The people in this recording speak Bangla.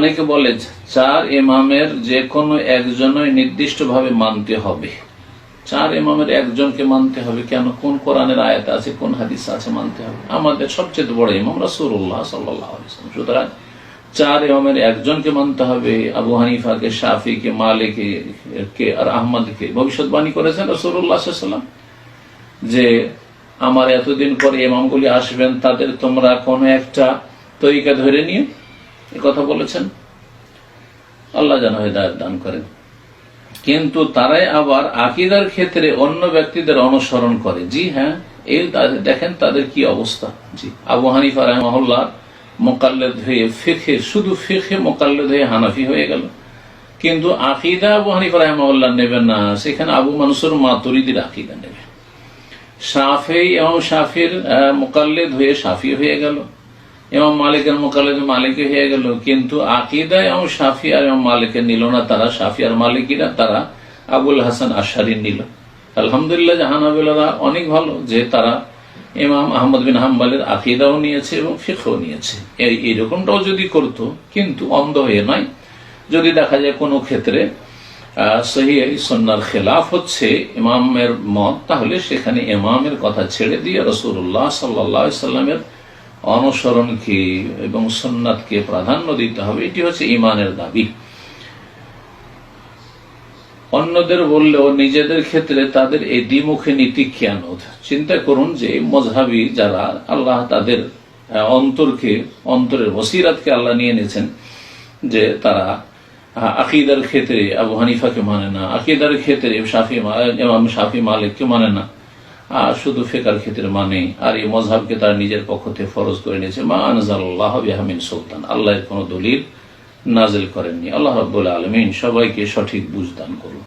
অনেকে বলে 4 ইমামের যে কোনো একজনই নির্দিষ্টভাবে মানতে হবে। 4 ইমামের একজনকে মানতে হবে কেন? কোন কোরআনের আয়াত আছে, কোন হাদিস আছে মানতে হবে? আমাদের সবচেয়ে বড় ইমাম রাসূলুল্লাহ সাল্লাল্লাহু আলাইহি ওয়াসাল্লাম। সুতরাং 4 ইমামের একজনকে মানতে হবে। আবু হানিফাকে, শাফিকে, মালিককে আর আহমদকে ভবিষ্যৎবাণী করেছেন রাসূলুল্লাহ সাল্লাল্লাহু আলাইহি ওয়াসাল্লাম যে আমার এতদিন পরে ইমামগুলি আসবেন, তাদের তোমরা কোন একটা তরিকা ধরে নিয়ে এ কথা বলেছেন। আল্লাহ যেন হিদায়াত দান করেন। কিন্তু তারাই আবার আকীদার ক্ষেত্রে অন্য ব্যক্তিদের অনুসরণ করে। জি হ্যাঁ, এই দেখেন তাদের কি অবস্থা। জি, আবু হানিফা রাহিমাহুল্লাহ মোকাল্লেদ হয়ে ফিকহে, শুধু ফিকহে মোকাল্লেদ হয়ে হানাফি হয়ে গেল, কিন্তু আকীদা আবু হানিফা রাহিমাহুল্লাহ নেবেন না, সেখানে আবু মানসুর মাতুরিদির আকীদা নেবে। শাফিঈ এবং শাফির মোকাল্লেদ হয়ে শাফি হয়ে গেল, ইমাম মালিকের মোকাল্লেদ মালিকি হয়ে গেল, কিন্তু আকীদা এবং শাফি আর ইমাম মালিকের নিল না তারা। শাফি আর মালিকিরা তারা আবুল হাসান আশআরী নিল। আলহামদুলিল্লাহ, হানাফিরা অনেক ভালো যে তারা ইমাম আহমদ বিন হাম্বলের আকীদাও নিয়েছে এবং ফিকহও নিয়েছে। এইরকমটাও যদি করত, কিন্তু অন্ধ হয়ে নয়। যদি দেখা যায় কোনো ক্ষেত্রে সহিহ সুন্নাহর খেলাফ হচ্ছে ইমামের মত, তাহলে সেখানে ইমামের কথা ছেড়ে দিয়ে রাসূলুল্লাহ সাল্লাল্লাহু আলাইহি ওয়াসাল্লামের অনুসরণকে এবং সুন্নাতকে প্রাধান্য দিতে হবে। এটি হচ্ছে ঈমানের দাবি। অন্যদের বললেও নিজেদের ক্ষেত্রে তাদের এই দ্বিমুখী নীতি কেন? চিন্তা করুন যে মযহাবী যারা, আল্লাহ তাদের অন্তরের বসিরাতকে আল্লাহ নিয়ে নিয়েছেন, যে তারা আকীদার ক্ষেত্রে আবু হানিফাকে মানে না, আকীদার ক্ষেত্রে ইমাম শাফি মালিককে মানে না, আর শুধু ফিকহের ক্ষেত্রে মানে, আর এই মযহাবকে তারা নিজের পক্ষ থেকে ফরজ করে নিয়েছে। মা আনজালাল্লাহু বিহা মিন সুলতান, আল্লাহর কোনো দলিল নাজিল করেননি। আল্লাহ রাব্বুল আলামিন সবাইকে সঠিক বুঝ দান করুন।